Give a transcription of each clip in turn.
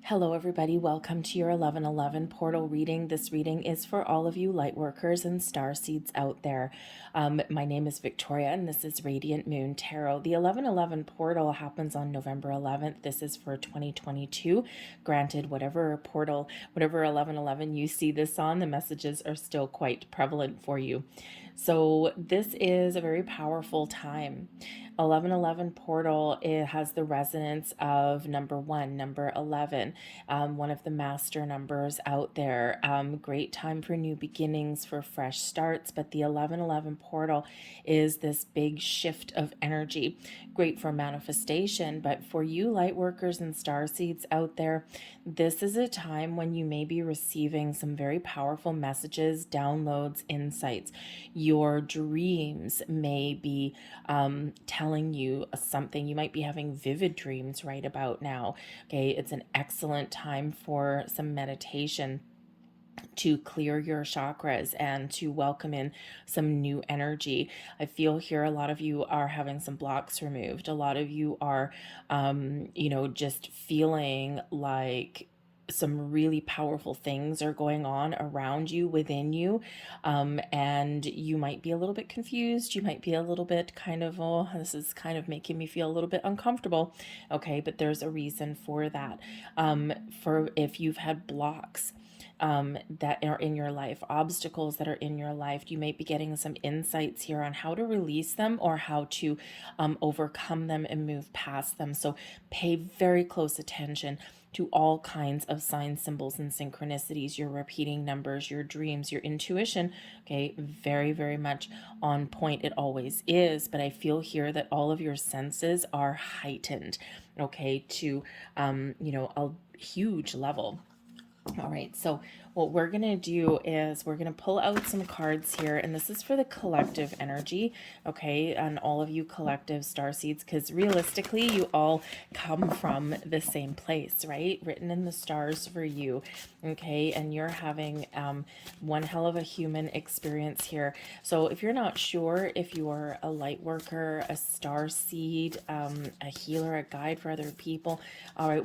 Hello, everybody. Welcome to your 1111 portal reading. This reading is for all of you lightworkers and starseeds out there. My name is Victoria, and this is Radiant Moon Tarot. The 1111 portal happens on November 11th. This is for 2022. Granted, whatever portal, whatever 1111 you see this on, the messages are still quite prevalent for you. So this is a very powerful time. 1111 portal, it has the resonance of number 1, number 11, one of the master numbers out there. Great time for new beginnings, for fresh starts, but the 1111 portal is this big shift of energy. Great for manifestation, but for you light workers and starseeds out there, this is a time when you may be receiving some very powerful messages, downloads, insights. Your dreams may be telling you something. You might be having vivid dreams right about now. Okay, it's an excellent time for some meditation to clear your chakras and to welcome in some new energy. I feel here a lot of you are having some blocks removed. A lot of you are, just feeling like some really powerful things are going on around you, within you, and you might be a little bit confused. You might be a little bit kind of, oh, this is kind of making me feel a little bit uncomfortable. Okay, but there's a reason for that. For if you've had blocks that are in your life, obstacles that are in your life, you may be getting some insights here on how to release them or how to overcome them and move past them. So pay very close attention to all kinds of signs, symbols, and synchronicities, your repeating numbers, your dreams, your intuition. Okay, very, very much on point. It always is, but I feel here that all of your senses are heightened, okay, to, a huge level. All right, so what we're going to do is we're going to pull out some cards here, and this is for the collective energy, okay, and all of you collective starseeds, because realistically, you all come from the same place, right? Written in the stars for you, okay, and you're having one hell of a human experience here. So if you're not sure if you are a light worker, a starseed, a healer, a guide for other people, all right,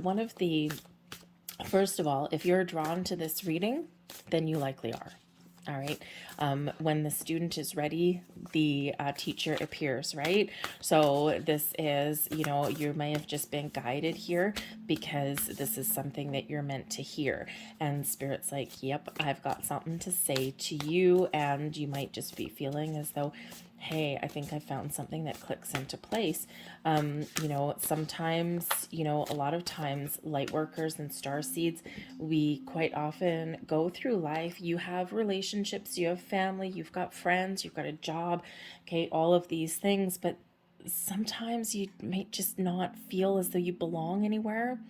first of all, if you're drawn to this reading, then you likely are. All right. When the student is ready, the teacher appears, right? So this is, you may have just been guided here because this is something that you're meant to hear. And Spirit's like, yep, I've got something to say to you. And you might just be feeling as though, hey, I think I found something that clicks into place. Sometimes, a lot of times, light workers and starseeds, we quite often go through life. You have relationships, you have family, you've got friends, you've got a job, okay, all of these things, but sometimes you may just not feel as though you belong anywhere,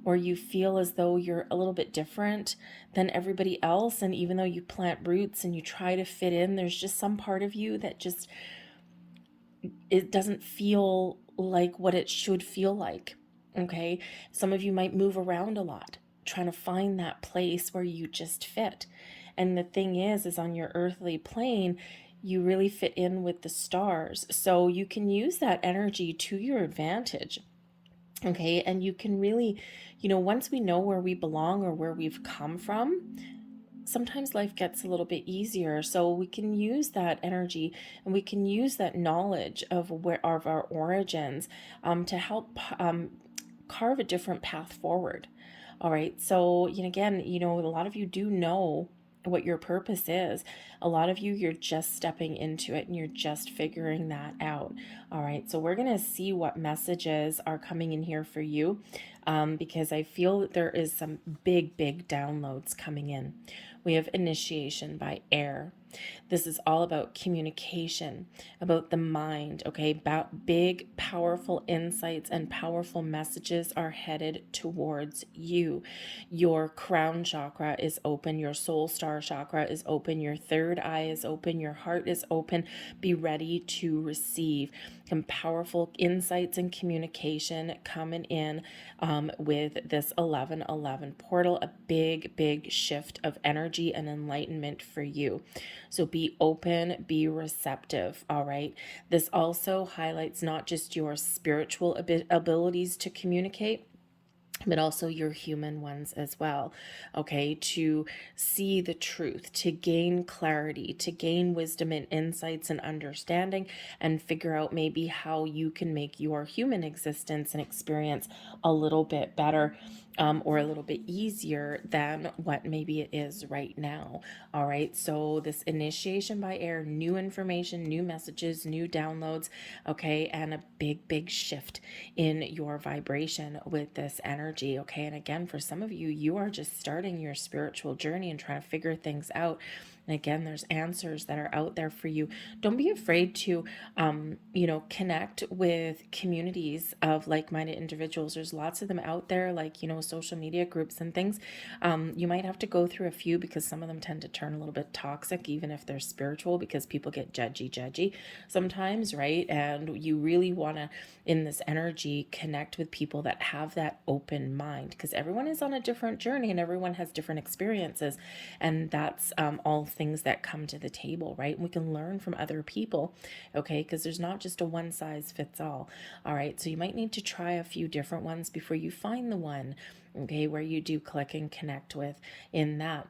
or you feel as though you're a little bit different than everybody else. And even though you plant roots and you try to fit in, there's just some part of you that just, it doesn't feel like what it should feel like. Okay. Some of you might move around a lot, trying to find that place where you just fit. And the thing is on your earthly plane, you really fit in with the stars. So you can use that energy to your advantage. Okay. And you can really, once we know where we belong or where we've come from, sometimes life gets a little bit easier. So we can use that energy and we can use that knowledge of our origins to help carve a different path forward. All right. So, again, a lot of you do know what your purpose is. A lot of you, you're just stepping into it and you're just figuring that out. All right. So we're going to see what messages are coming in here for you, because I feel that there is some big, big downloads coming in. We have initiation by air. This is all about communication, about the mind, okay? About big, powerful insights and powerful messages are headed towards you. Your crown chakra is open. Your soul star chakra is open. Your third eye is open. Your heart is open. Be ready to receive some powerful insights and communication coming in with this 1111 portal, a big, big shift of energy and enlightenment for you. So be open, be receptive, all right? This also highlights not just your spiritual abilities to communicate, but also your human ones as well, okay, to see the truth, to gain clarity, to gain wisdom and insights and understanding, and figure out maybe how you can make your human existence and experience a little bit better, or a little bit easier than what maybe it is right now. All right, so this initiation by air, new information, new messages, new downloads, okay, and a big shift in your vibration with this energy, okay? And again, for some of you, you are just starting your spiritual journey and trying to figure things out. And again, there's answers that are out there for you. Don't be afraid to, connect with communities of like-minded individuals. There's lots of them out there, like, social media groups and things. You might have to go through a few because some of them tend to turn a little bit toxic, even if they're spiritual, because people get judgy sometimes, right? And you really want to, in this energy, connect with people that have that open mind, because everyone is on a different journey and everyone has different experiences. And that's all things that come to the table, right? We can learn from other people, okay? Because there's not just a one size fits all. All right, so you might need to try a few different ones before you find the one, okay, where you do click and connect with in that.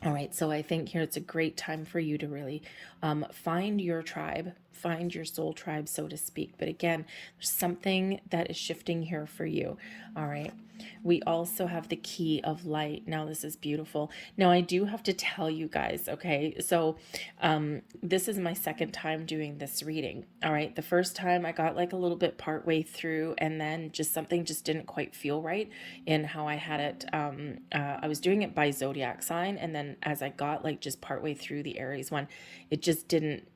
All right, so I think here it's a great time for you to really find your tribe, find your soul tribe, so to speak. But again, there's something that is shifting here for you. All right. We also have the key of light. Now, this is beautiful. Now, I do have to tell you guys, okay? So, this is my second time doing this reading. All right. The first time I got like a little bit part way through, and then just something just didn't quite feel right in how I had it. I was doing it by zodiac sign, and then as I got like just part way through the Aries one, it just didn't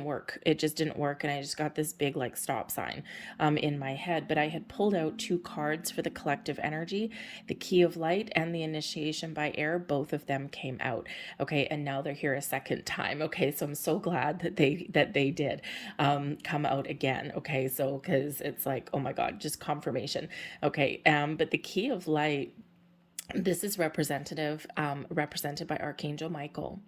work. It just didn't work. And I just got this big like stop sign in my head. But I had pulled out two cards for the collective energy, the key of light and the initiation by air. Both of them came out. Okay. And now they're here a second time. Okay. So I'm so glad that they did come out again. Okay. So, cause it's like, oh my God, just confirmation. Okay. But the key of light, this is represented by Archangel Michael.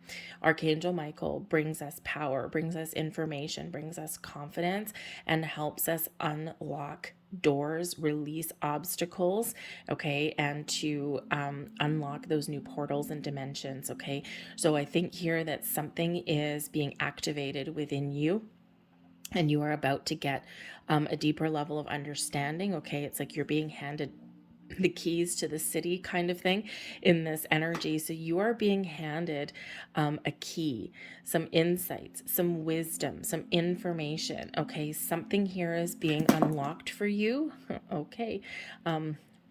Archangel Michael brings us power, brings us information, brings us confidence, and helps us unlock doors, release obstacles, okay, and to unlock those new portals and dimensions, okay? So I think here that something is being activated within you, and you are about to get a deeper level of understanding, okay? It's like you're being handed the keys to the city kind of thing in this energy. So you are being handed a key, some insights, some wisdom, some information. Okay, something here is being unlocked for you. Okay.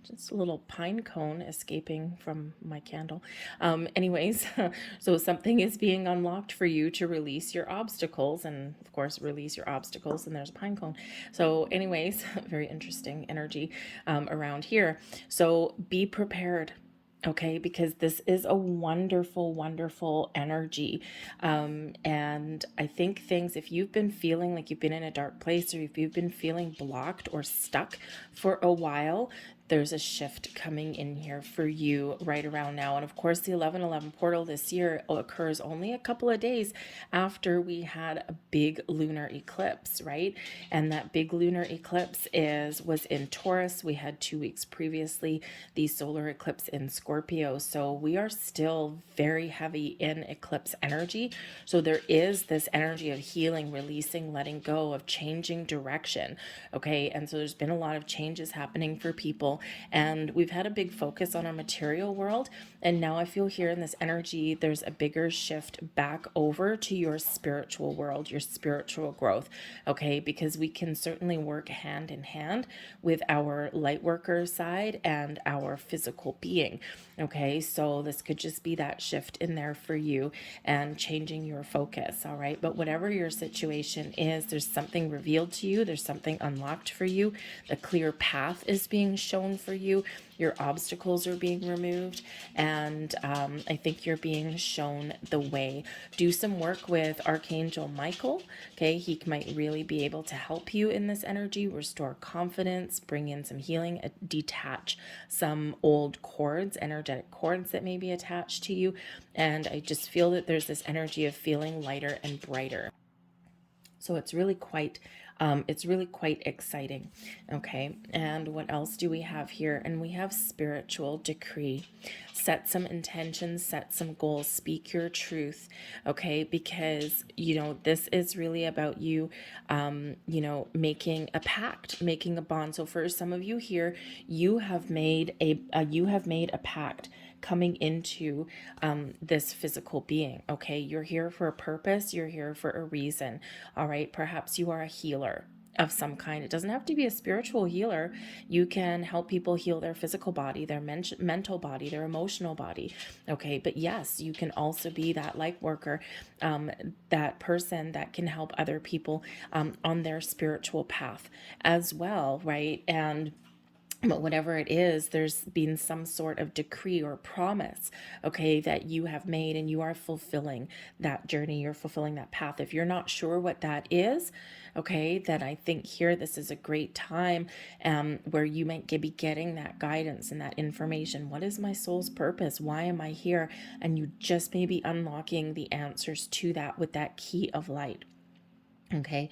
Just a little pine cone escaping from my candle. Anyways, so something is being unlocked for you to release your obstacles, and of course, release your obstacles, and there's a pine cone. So, anyways, very interesting energy around here. So, be prepared. Okay, because this is a wonderful energy. And I think things, if you've been feeling like you've been in a dark place, or if you've been feeling blocked or stuck for a while, there's a shift coming in here for you right around now. And of course, the 11/11 portal this year occurs only a couple of days after we had a big lunar eclipse, right? And that big lunar eclipse was in Taurus. We had 2 weeks previously the solar eclipse in Scorpio. So we are still very heavy in eclipse energy. So there is this energy of healing, releasing, letting go, of changing direction. Okay. And so there's been a lot of changes happening for people, and we've had a big focus on our material world. And now I feel here in this energy, there's a bigger shift back over to your spiritual world, your spiritual growth. Okay. Because we can certainly work hand in hand with our light worker side and our physical being. Okay. So this could just be that shift in there for you and changing your focus. All right. But whatever your situation is, there's something revealed to you. There's something unlocked for you. The clear path is being shown for you. Your obstacles are being removed. And I think you're being shown the way. Do some work with Archangel Michael. Okay. He might really be able to help you in this energy, restore confidence, bring in some healing, detach some old cords, energetic cords that may be attached to you. And I just feel that there's this energy of feeling lighter and brighter. So it's really quite exciting. Okay. And what else do we have here? And we have spiritual decree. Set some intentions, set some goals, speak your truth. Okay. Because, this is really about you, making a pact, making a bond. So for some of you here, you have made a pact coming into this physical being. Okay, you're here for a purpose, you're here for a reason. All right, perhaps you are a healer of some kind. It doesn't have to be a spiritual healer. You can help people heal their physical body, their mental body, their emotional body. Okay, but yes, you can also be that light worker, that person that can help other people on their spiritual path as well, right? But whatever it is, there's been some sort of decree or promise, okay, that you have made, and you are fulfilling that journey. You're fulfilling that path. If you're not sure what that is, okay, then I think here this is a great time where you might be getting that guidance and that information. What is my soul's purpose? Why am I here? And you just may be unlocking the answers to that with that key of light. Okay.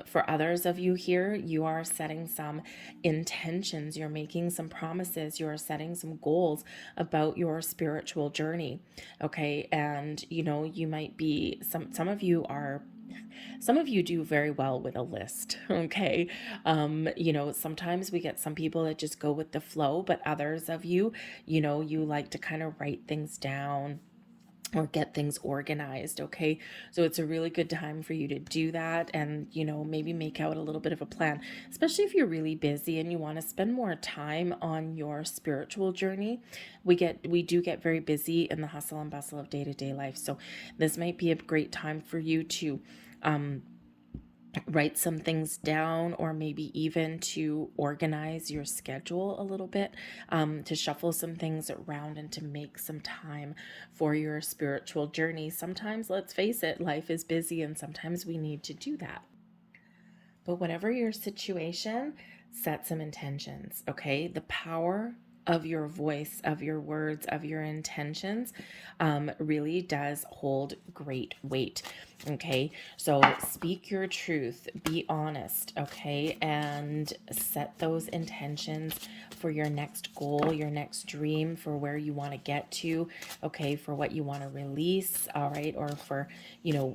For others of you here, you are setting some intentions, you're making some promises, you are setting some goals about your spiritual journey. Okay. And, you might be, some of you are, some of you do very well with a list. Okay. Sometimes we get some people that just go with the flow, but others of you, you like to kind of write things down or get things organized. Okay. So it's a really good time for you to do that, and, maybe make out a little bit of a plan, especially if you're really busy and you want to spend more time on your spiritual journey. We do get very busy in the hustle and bustle of day-to-day life. So this might be a great time for you to, write some things down, or maybe even to organize your schedule a little bit, to shuffle some things around and to make some time for your spiritual journey. Sometimes, let's face it, life is busy, and sometimes we need to do that. But whatever your situation, set some intentions. Okay, the power of your voice, of your words, of your intentions really does hold great weight. Okay, so speak your truth, be honest. Okay, and set those intentions for your next goal, your next dream, for where you want to get to. Okay, for what you want to release. All right, or for,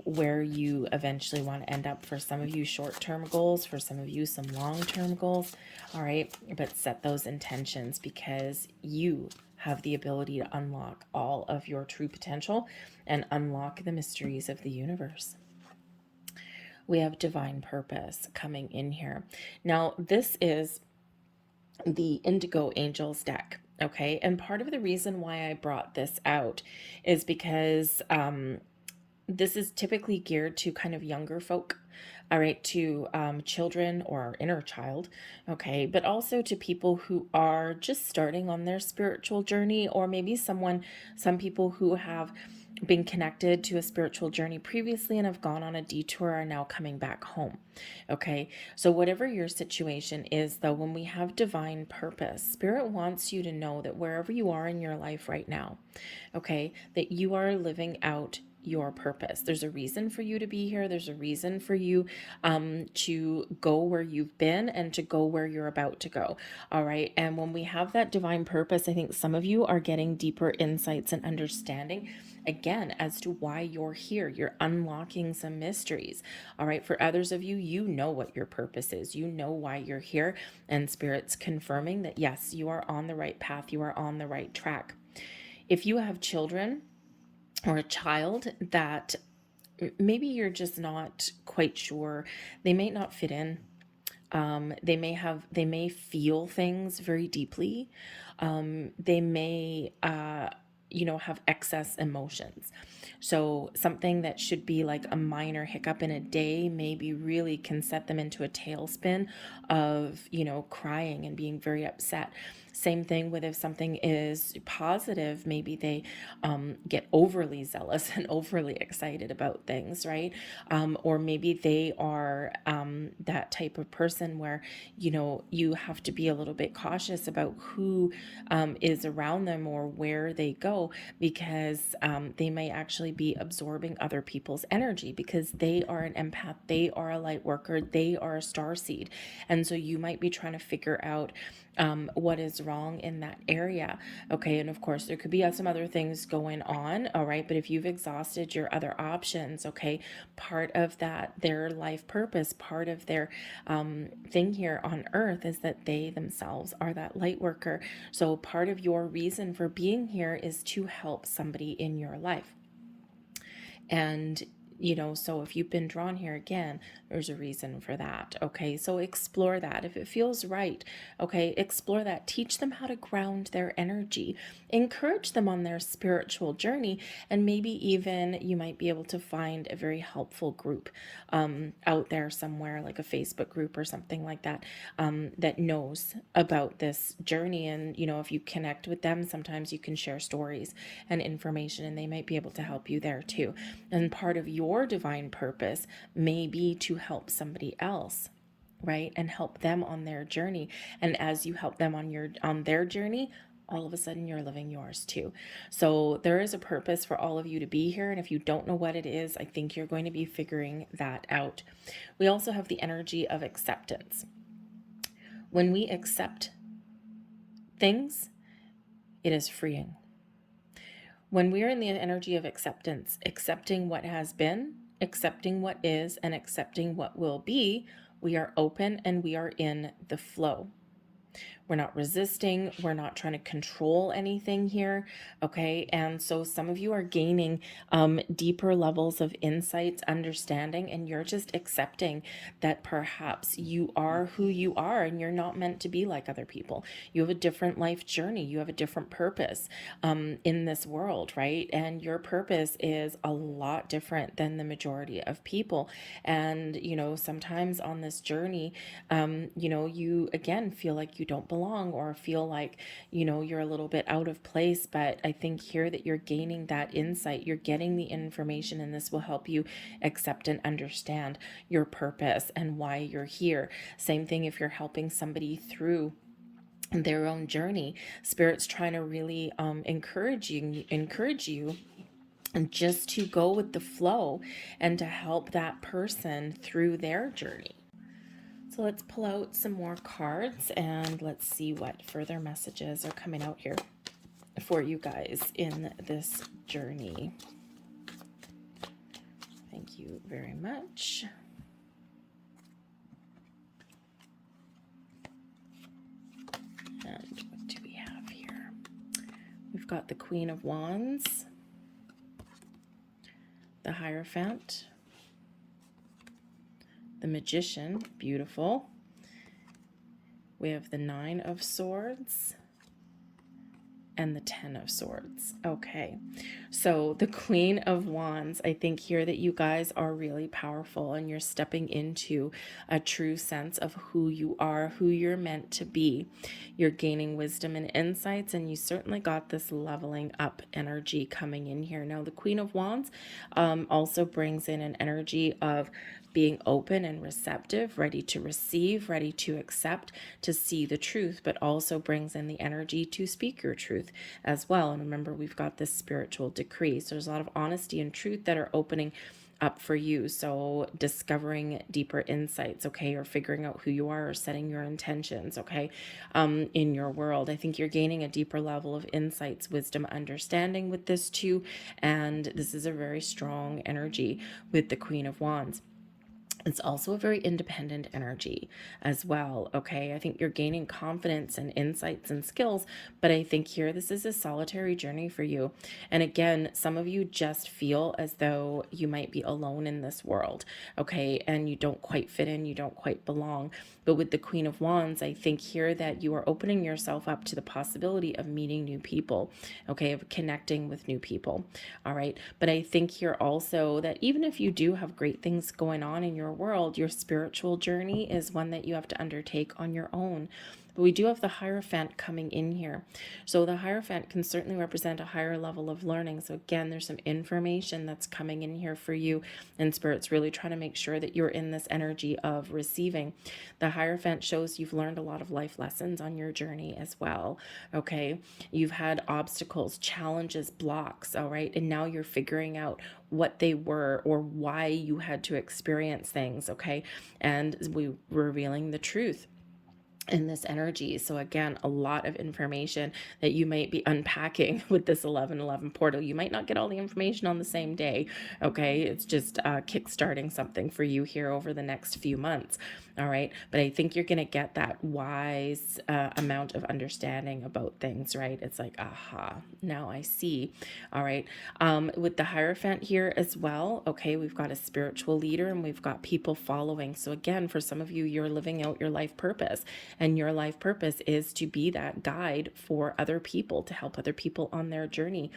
where you eventually want to end up. For some of you, short-term goals, for some of you, some long-term goals. All right, but set those intentions, because you have the ability to unlock all of your true potential and unlock the mysteries of the universe. We have divine purpose coming in here. Now, this is the Indigo Angels deck. Okay, and part of the reason why I brought this out is because this is typically geared to kind of younger folk, all right, to children or inner child, okay, but also to people who are just starting on their spiritual journey, or maybe some people who have been connected to a spiritual journey previously and have gone on a detour, are now coming back home. Okay, so whatever your situation is, though, when we have divine purpose, Spirit wants you to know that wherever you are in your life right now, okay, that you are living out your purpose. There's a reason for you to be here. There's a reason for you to go where you've been and to go where you're about to go. All right. And when we have that divine purpose, I think some of you are getting deeper insights and understanding again as to why you're here. You're unlocking some mysteries. All right. For others of you, you know what your purpose is. You know why you're here. And Spirit's confirming that, yes, you are on the right path. You are on the right track. If you have children, or a child that maybe you're just not quite sure, they may not fit in. They may feel things very deeply. They may, have excess emotions. So something that should be like a minor hiccup in a day maybe really can set them into a tailspin of, crying and being very upset. Same thing with if something is positive, maybe they get overly zealous and overly excited about things, right? Or maybe they are that type of person where, you have to be a little bit cautious about who is around them or where they go, because they may actually be absorbing other people's energy, because they are an empath, they are a light worker, they are a star seed. And so you might be trying to figure out what is wrong in that area. Okay. And of course, there could be some other things going on. All right. But if you've exhausted your other options, okay, part of that, their life purpose, part of their thing here on earth is that they themselves are that light worker. So part of your reason for being here is to help somebody in your life. And so if you've been drawn here again, there's a reason for that. Okay. So explore that. If it feels right, okay, explore that. Teach them how to ground their energy, encourage them on their spiritual journey. And maybe even you might be able to find a very helpful group out there somewhere, like a Facebook group or something like that, that knows about this journey. And, if you connect with them, sometimes you can share stories and information, and they might be able to help you there too. And part of your divine purpose may be to help somebody else, right? And help them on their journey. And as you help them on their journey, all of a sudden you're living yours too. So there is a purpose for all of you to be here. And if you don't know what it is, I think you're going to be figuring that out. We also have the energy of acceptance. When we accept things, it is freeing. When we're in the energy of acceptance, accepting what has been, accepting what is, and accepting what will be, we are open and we are in the flow. We're not resisting. We're not trying to control anything here. Okay. And so some of you are gaining deeper levels of insights, understanding, and you're just accepting that perhaps you are who you are and you're not meant to be like other people. You have a different life journey. You have a different purpose in this world, right? And your purpose is a lot different than the majority of people. And, sometimes on this journey, you again feel like you don't belong or feel like, you're a little bit out of place. But I think here that you're gaining that insight, you're getting the information, and this will help you accept and understand your purpose and why you're here. Same thing if you're helping somebody through their own journey. Spirit's trying to really encourage you and just to go with the flow and to help that person through their journey. So let's pull out some more cards and let's see what further messages are coming out here for you guys in this journey. Thank you very much. And what do we have here? We've got the Queen of Wands, the Hierophant, the Magician, beautiful. We have the Nine of Swords and the Ten of Swords. Okay, so the Queen of Wands, I think here that you guys are really powerful and you're stepping into a true sense of who you are, who you're meant to be. You're gaining wisdom and insights, and you certainly got this leveling up energy coming in here. Now, the Queen of Wands also brings in an energy of being open and receptive, ready to receive, ready to accept, to see the truth, but also brings in the energy to speak your truth as well. And remember, we've got this spiritual decree. So there's a lot of honesty and truth that are opening up for you. So discovering deeper insights, okay, or figuring out who you are, or setting your intentions, okay, in your world. I think you're gaining a deeper level of insights, wisdom, understanding with this too. And this is a very strong energy with the Queen of Wands. It's also a very independent energy as well, okay? I think you're gaining confidence and insights and skills, but I think here this is a solitary journey for you. And again, some of you just feel as though you might be alone in this world, okay? And you don't quite fit in, you don't quite belong. But with the Queen of Wands, I think here that you are opening yourself up to the possibility of meeting new people, okay? Of connecting with new people, all right? But I think here also that even if you do have great things going on in your world, your spiritual journey is one that you have to undertake on your own. But we do have the Hierophant coming in here. So the Hierophant can certainly represent a higher level of learning. So again, there's some information that's coming in here for you, and Spirit's really trying to make sure that you're in this energy of receiving. The Hierophant shows you've learned a lot of life lessons on your journey as well. Okay. You've had obstacles, challenges, blocks. All right. And now you're figuring out what they were or why you had to experience things. Okay. And we're revealing the truth in this energy. So again, a lot of information that you might be unpacking with this 1111 portal. You might not get all the information on the same day. Okay. It's just kickstarting something for you here over the next few months. All right. But I think you're going to get that wise amount of understanding about things, right? It's like, aha, now I see. All right. With the Hierophant here as well. Okay. We've got a spiritual leader and we've got people following. So again, for some of you, you're living out your life purpose, and your life purpose is to be that guide for other people, to help other people on their journey.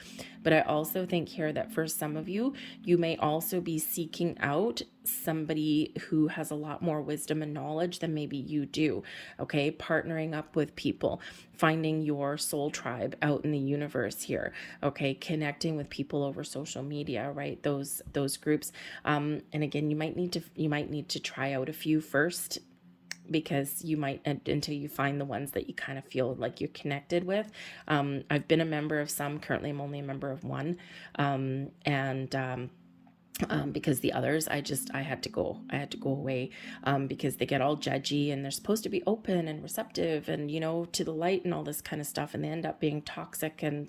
But I also think here that for some of you, you may also be seeking out somebody who has a lot more wisdom and knowledge than maybe you do. Okay. Partnering up with people, finding your soul tribe out in the universe here. Okay. Connecting with people over social media, right? Those groups. And again, you might need to try out a few first, because you might, until you find the ones that you kind of feel like you're connected with. I've been a member of some. Currently I'm only a member of one. Because the others, I had to go away, because they get all judgy and they're supposed to be open and receptive and, to the light and all this kind of stuff. And they end up being toxic and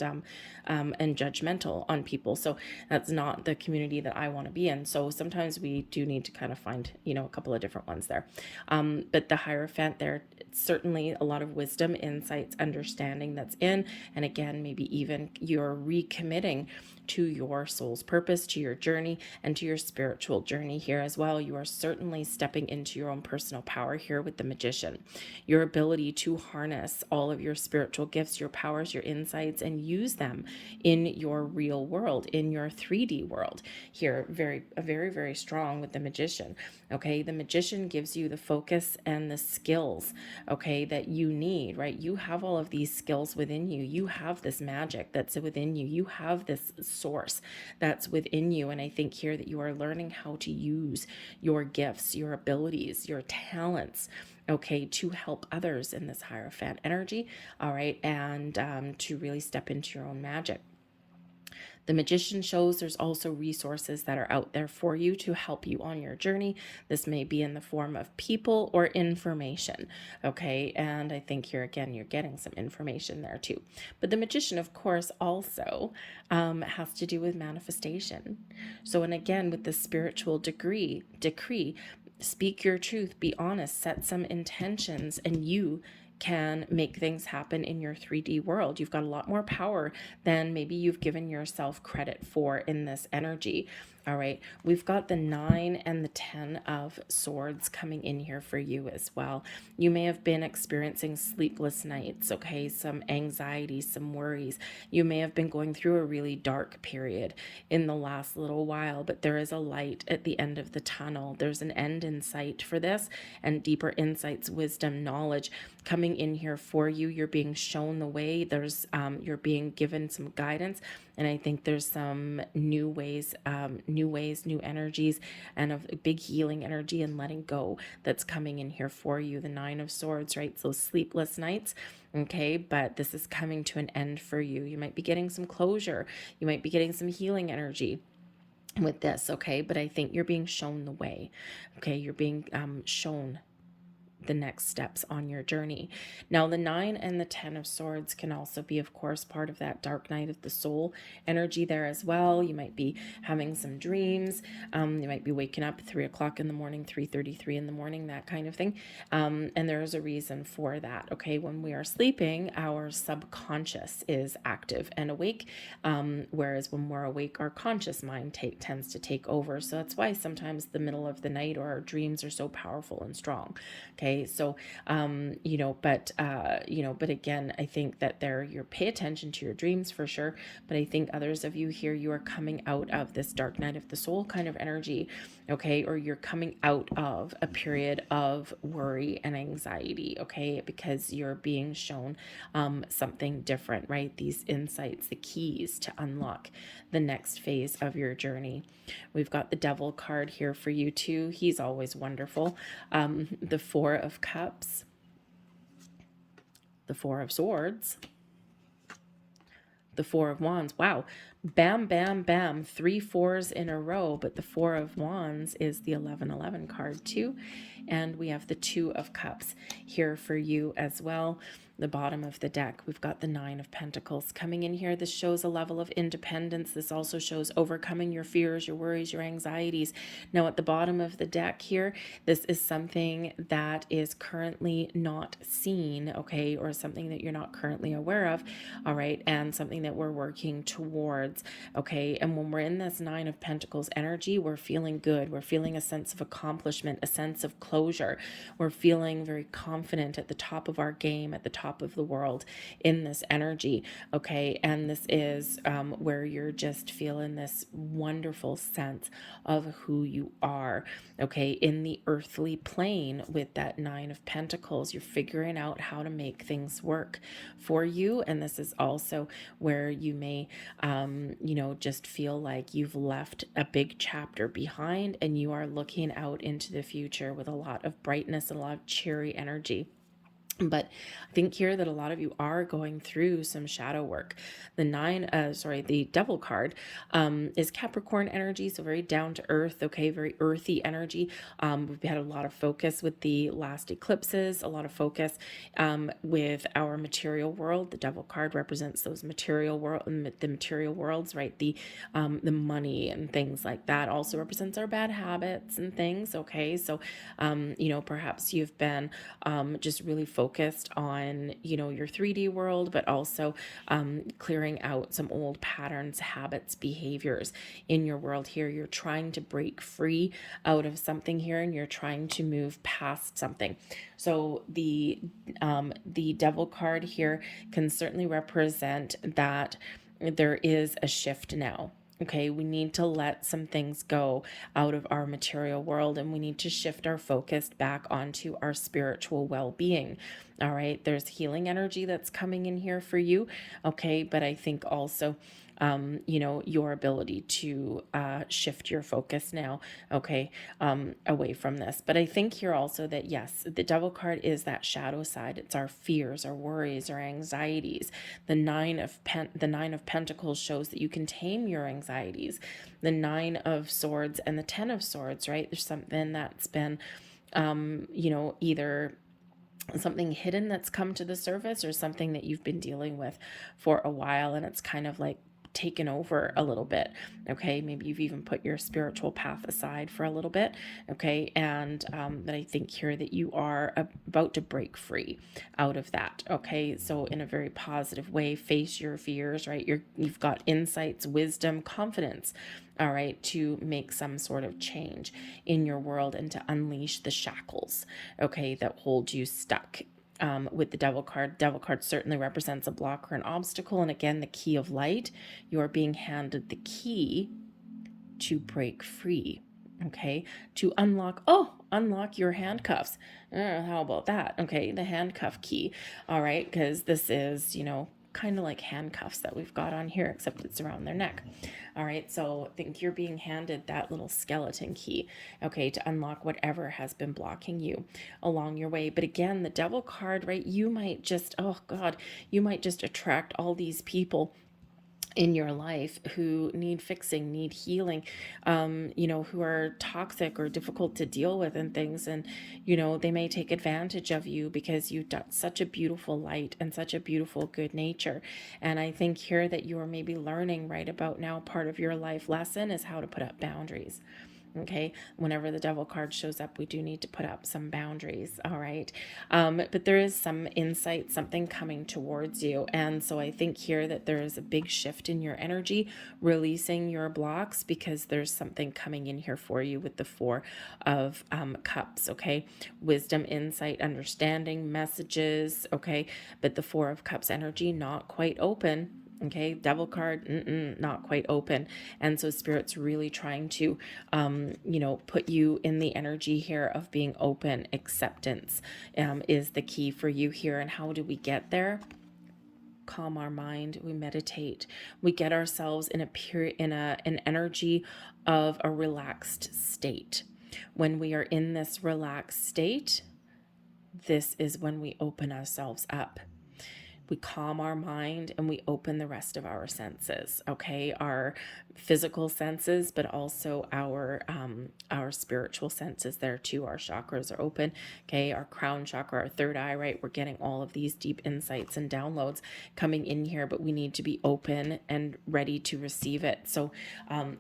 judgmental on people. So that's not the community that I want to be in. So sometimes we do need to kind of find, a couple of different ones there. But the Hierophant there, certainly a lot of wisdom, insights, understanding that's in. And again, maybe even you're recommitting to your soul's purpose, to your journey, and to your spiritual journey here as well. You are certainly stepping into your own personal power here with the Magician. Your ability to harness all of your spiritual gifts, your powers, your insights, and use them in your real world, in your 3D world here. Very, very strong with the Magician. Okay. The Magician gives you the focus and the skills, okay, that you need, right? You have all of these skills within you. You have this magic that's within you. You have this source that's within you. And I think here that you are learning how to use your gifts, your abilities, your talents, okay, to help others in this Hierophant energy. All right. And to really step into your own magic. The Magician shows there's also resources that are out there for you to help you on your journey. This may be in the form of people or information. Okay. And I think here again, you're getting some information there too. But the Magician, of course, also has to do with manifestation. So, and again, with the spiritual decree, speak your truth, be honest, set some intentions, and you can make things happen in your 3D world. You've got a lot more power than maybe you've given yourself credit for in this energy. All right. We've got the 9 and the 10 of swords coming in here for you as well. You may have been experiencing sleepless nights. Okay. Some anxiety, some worries. You may have been going through a really dark period in the last little while, but there is a light at the end of the tunnel. There's an end in sight for this, and deeper insights, wisdom, knowledge coming in here for you. You're being shown the way. You're being given some guidance. And I think there's some new ways, new energies, and a big healing energy and letting go that's coming in here for you. The 9 of swords, right? So sleepless nights. Okay. But this is coming to an end for you. You might be getting some closure. You might be getting some healing energy with this. Okay. But I think you're being shown the way. Okay. You're being shown the next steps on your journey. Now, the 9 and the 10 of swords can also be, of course, part of that dark night of the soul energy there as well. You might be having some dreams. You might be waking up at 3 o'clock in the morning, 3:33 in the morning, that kind of thing. And there is a reason for that. Okay. When we are sleeping, our subconscious is active and awake. Whereas when we're awake, our conscious mind tends to take over. So that's why sometimes the middle of the night or our dreams are so powerful and strong. Okay. Okay. So, but again, I think that you pay attention to your dreams for sure. But I think others of you here, you are coming out of this dark night of the soul kind of energy. Okay. Or you're coming out of a period of worry and anxiety. Okay. Because you're being shown something different, right? These insights, the keys to unlock the next phase of your journey. We've got the Devil card here for you too. He's always wonderful. The Four of Cups, the Four of Swords, the Four of Wands. Wow. Bam, bam, bam. 3 4s in a row. But the Four of Wands is the 1111 card too. And we have the Two of Cups here for you as well. The bottom of the deck, we've got the Nine of Pentacles coming in here. This shows a level of independence. This also shows overcoming your fears, your worries, your anxieties. Now at the bottom of the deck here, this is something that is currently not seen, okay, or something that you're not currently aware of, all right, and something that we're working towards, okay. And when we're in this Nine of Pentacles energy, we're feeling good. We're feeling a sense of accomplishment, a sense of closure. We're feeling very confident at the top of our game, at the top of the world in this energy, okay. And this is where you're just feeling this wonderful sense of who you are, okay, in the earthly plane. With that Nine of Pentacles, you're figuring out how to make things work for you. And this is also where you may just feel like you've left a big chapter behind and you are looking out into the future with a lot of brightness and a lot of cheery energy. But I think here that a lot of you are going through some shadow work. The Devil card is Capricorn energy, so very down to earth, okay, very earthy energy. We've had a lot of focus with the last eclipses, a lot of focus with our material world. The Devil card represents those the material worlds, right? The money and things like that. Also represents our bad habits and things, okay? So, perhaps you've been just really focused on, your 3D world, but also clearing out some old patterns, habits, behaviors in your world here. You're trying to break free out of something here, and you're trying to move past something. So the Devil card here can certainly represent that there is a shift now. Okay, we need to let some things go out of our material world, and we need to shift our focus back onto our spiritual well-being. All right, there's healing energy that's coming in here for you. Okay, but I think also your ability to shift your focus now, okay, away from this. But I think here also that, yes, the Devil card is that shadow side. It's our fears, our worries, our anxieties. The Nine of Pentacles shows that you can tame your anxieties. The Nine of Swords and the Ten of Swords, right? There's something that's been, either something hidden that's come to the surface, or something that you've been dealing with for a while, and it's kind of like taken over a little bit, okay. Maybe you've even put your spiritual path aside for a little bit, okay. And but I think here that you are about to break free out of that, okay. So in a very positive way, face your fears, right? You've got insights, wisdom, confidence, all right, to make some sort of change in your world and to unleash the shackles, okay, that hold you stuck. With the Devil card. Devil card certainly represents a block or an obstacle. And again, the key of light, you are being handed the key to break free, okay, to unlock your handcuffs. How about that? Okay, the handcuff key. All right, because this is, kind of like handcuffs that we've got on here, except it's around their neck. All right, so I think you're being handed that little skeleton key, okay, to unlock whatever has been blocking you along your way. But again, the Devil card, right, you might just attract all these people in your life who need fixing, need healing, who are toxic or difficult to deal with and things. And, they may take advantage of you because you've got such a beautiful light and such a beautiful good nature. And I think here that you are maybe learning right about now, part of your life lesson is how to put up boundaries. Okay, whenever the devil card shows up, we do need to put up some boundaries. All right, but there is some insight, something coming towards you. And so I think here that there is a big shift in your energy, releasing your blocks, because there's something coming in here for you with the Four of Cups. Okay, wisdom, insight, understanding, messages. Okay, but the Four of Cups energy not quite open. Okay, devil card, not quite open. And so spirit's really trying to, put you in the energy here of being open. Acceptance is the key for you here. And how do we get there? Calm our mind, we meditate, we get ourselves in an energy of a relaxed state. When we are in this relaxed state, this is when we open ourselves up. We calm our mind and we open the rest of our senses. Okay, our physical senses, but also our spiritual senses there too. Our chakras are open. Okay, our crown chakra, our third eye, right? We're getting all of these deep insights and downloads coming in here, but we need to be open and ready to receive it. So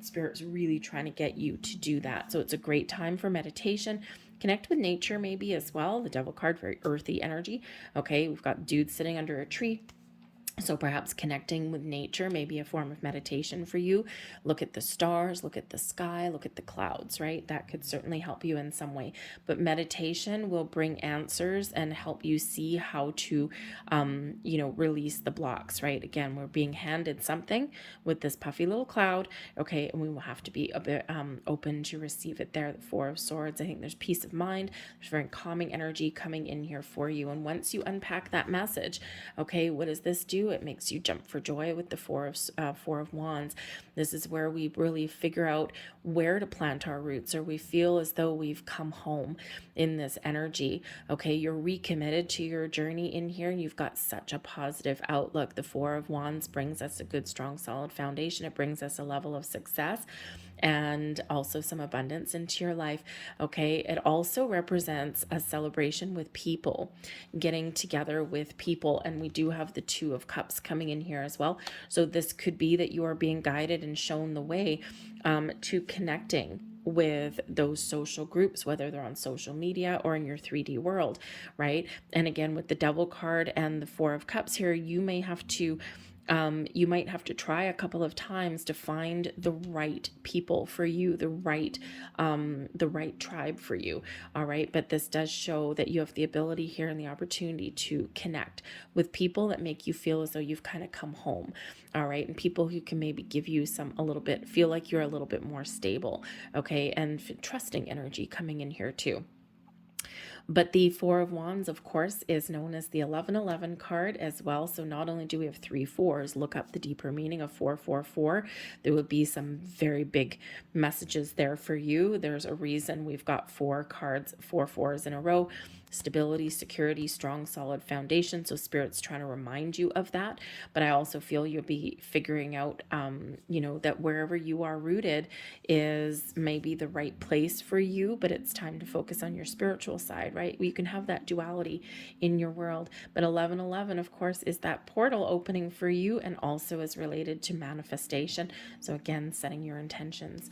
spirit's really trying to get you to do that. So it's a great time for meditation. Connect with nature maybe as well. The devil card, very earthy energy. Okay, we've got dudes sitting under a tree. So perhaps connecting with nature may be a form of meditation for you. Look at the stars, look at the sky, look at the clouds, right? That could certainly help you in some way. But meditation will bring answers and help you see how to, release the blocks, right? Again, we're being handed something with this puffy little cloud, okay? And we will have to be a bit open to receive it there. The Four of Swords, I think there's peace of mind. There's very calming energy coming in here for you. And once you unpack that message, okay, what does this do? It makes you jump for joy with the Four of Wands. This is where we really figure out where to plant our roots, or we feel as though we've come home in this energy. Okay, you're recommitted to your journey in here, and you've got such a positive outlook. The Four of Wands brings us a good, strong, solid foundation. It brings us a level of success and also some abundance into your life. Okay, it also represents a celebration with people, getting together with people, and we do have the Two of Cups coming in here as well. So this could be that you are being guided and shown the way to connecting with those social groups, whether they're on social media or in your 3D world, right? And again, with the Devil card and the Four of Cups here, you may have to try a couple of times to find the right people for you, the right tribe for you. All right. But this does show that you have the ability here and the opportunity to connect with people that make you feel as though you've kind of come home. All right. And people who can maybe give you feel like you're a little bit more stable. Okay. And trusting energy coming in here too. But the Four of Wands, of course, is known as the 1111 card as well. So not only do we have 3 4s, look up the deeper meaning of 444. There would be some very big messages there for you. There's a reason we've got 4 cards, 4 4s in a row. Stability, security, strong, solid foundation. So Spirit's trying to remind you of that. But I also feel you'll be figuring out, that wherever you are rooted is maybe the right place for you, but it's time to focus on your spiritual side, right? You can have that duality in your world. But 1111, of course, is that portal opening for you and also is related to manifestation. So again, setting your intentions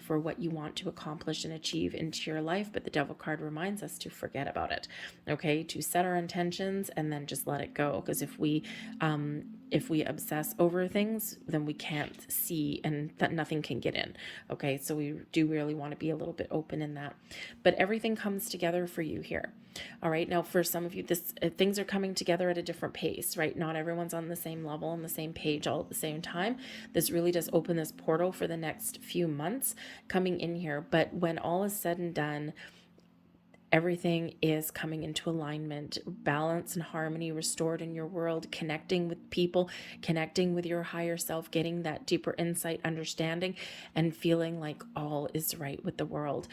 for what you want to accomplish and achieve into your life. But the Devil card reminds us to forget about it, okay? To set our intentions and then just let it go. Because if we obsess over things, then we can't see and that nothing can get in. Okay, so we do really want to be a little bit open in that. But everything comes together for you here. All right, now for some of you, things are coming together at a different pace, right? Not everyone's on the same level, on the same page all at the same time. This really does open this portal for the next few months coming in here. But when all is said and done, everything is coming into alignment, balance and harmony restored in your world, connecting with people, connecting with your higher self, getting that deeper insight, understanding, and feeling like all is right with the world,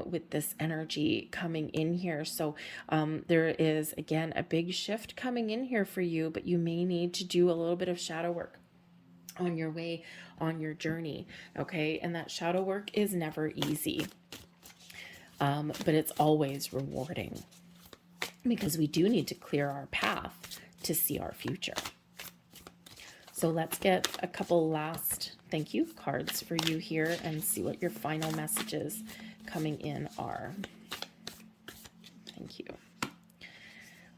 with this energy coming in here. So there is, again, a big shift coming in here for you, but you may need to do a little bit of shadow work on your way, on your journey, okay? And that shadow work is never easy. But it's always rewarding because we do need to clear our path to see our future. So let's get a couple last Thank you, cards, for you here, and see what your final messages coming in are. Thank you.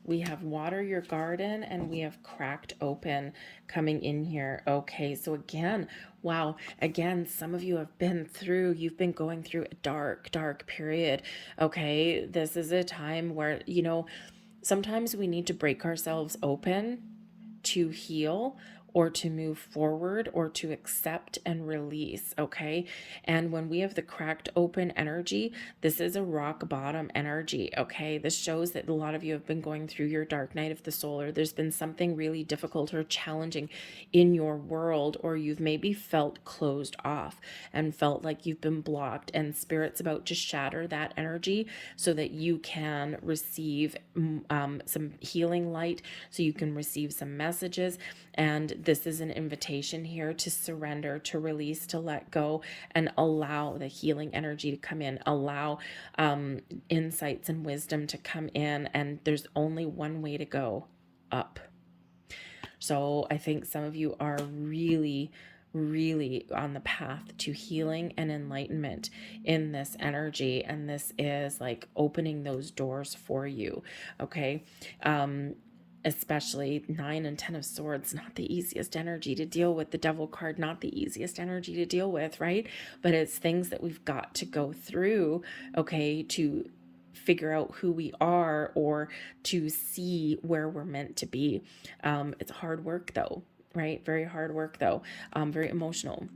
We have water your garden, and we have cracked open coming in here. Okay, so again, wow, again, some of you have been through, you've been going through a dark, dark period. Okay, this is a time where, you know, sometimes we need to break ourselves open to heal, or to move forward, or to accept and release. Okay, and when we have the cracked open energy, this is a rock bottom energy. Okay, this shows that a lot of you have been going through your dark night of the soul, or there's been something really difficult or challenging in your world, or you've maybe felt closed off and felt like you've been blocked, and spirit's about to shatter that energy so that you can receive some healing light, so you can receive some messages. And this is an invitation here to surrender, to release, to let go, and allow the healing energy to come in, allow insights and wisdom to come in. And there's only one way to go: up. So I think some of you are really on the path to healing and enlightenment in this energy, and this is like opening those doors for you. Okay, especially 9 and 10 of swords, not the easiest energy to deal with. The devil card, not the easiest energy to deal with, right? But it's things that we've got to go through, okay, to figure out who we are, or to see where we're meant to be. It's hard work though, right? Very hard work though. Very emotional,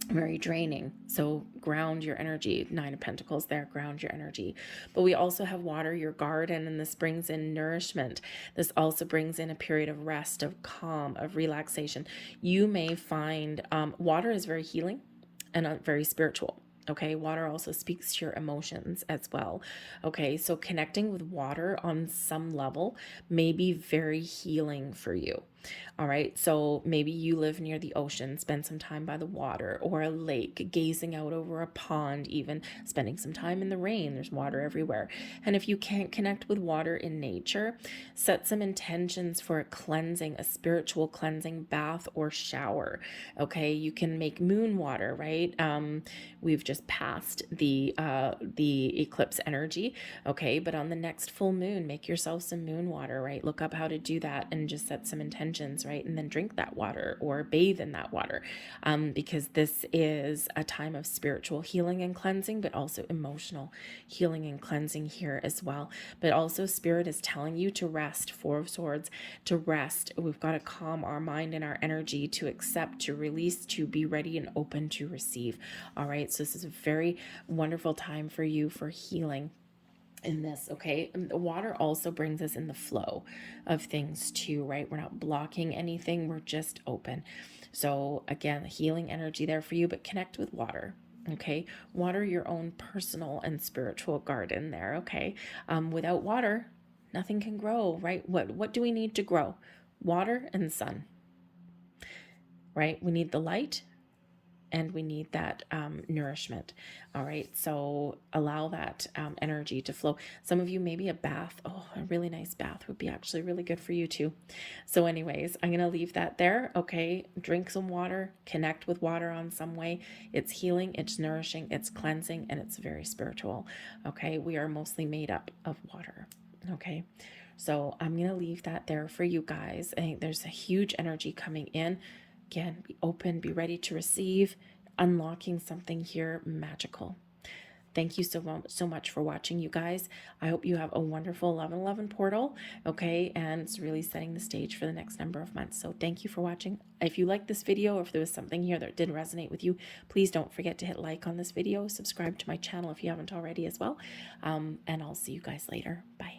very draining. So ground your energy. 9 of Pentacles there, ground your energy. But we also have water your garden, and this brings in nourishment. This also brings in a period of rest, of calm, of relaxation. You may find water is very healing and very spiritual. Okay, water also speaks to your emotions as well. Okay, so connecting with water on some level may be very healing for you. All right, so maybe you live near the ocean, spend some time by the water, or a lake, gazing out over a pond, even spending some time in the rain. There's water everywhere. And if you can't connect with water in nature, set some intentions for a cleansing, a spiritual cleansing bath or shower. Okay, you can make moon water, right? We've just passed the eclipse energy. Okay, but on the next full moon, make yourself some moon water, right? Look up how to do that and just set some intentions, right? And then drink that water or bathe in that water, because this is a time of spiritual healing and cleansing, but also emotional healing and cleansing here as well. But also spirit is telling you to rest. 4 of Swords, to rest. We've got to calm our mind and our energy, to accept, to release, to be ready and open to receive. All right, so this is a very wonderful time for you for healing in this. Okay, and the water also brings us in the flow of things too, right? We're not blocking anything, we're just open. So again, healing energy there for you, but connect with water. Okay, water your own personal and spiritual garden there. Okay, without water, nothing can grow, right? What do we need to grow? Water and sun, right? We need the light, and we need that nourishment. All right, so allow that energy to flow. Some of you, maybe a bath. Oh, a really nice bath would be actually really good for you too. So anyways, I'm going to leave that there. Okay, drink some water, connect with water on some way. It's healing, it's nourishing, it's cleansing, and it's very spiritual. Okay, we are mostly made up of water. Okay, so I'm going to leave that there for you guys. I think there's a huge energy coming in. Again, be open, be ready to receive, unlocking something here magical. Thank you so much for watching, you guys. I hope you have a wonderful 11/11 portal, okay? And it's really setting the stage for the next number of months. So thank you for watching. If you liked this video, or if there was something here that did resonate with you, please don't forget to hit like on this video, subscribe to my channel if you haven't already as well. And I'll see you guys later. Bye.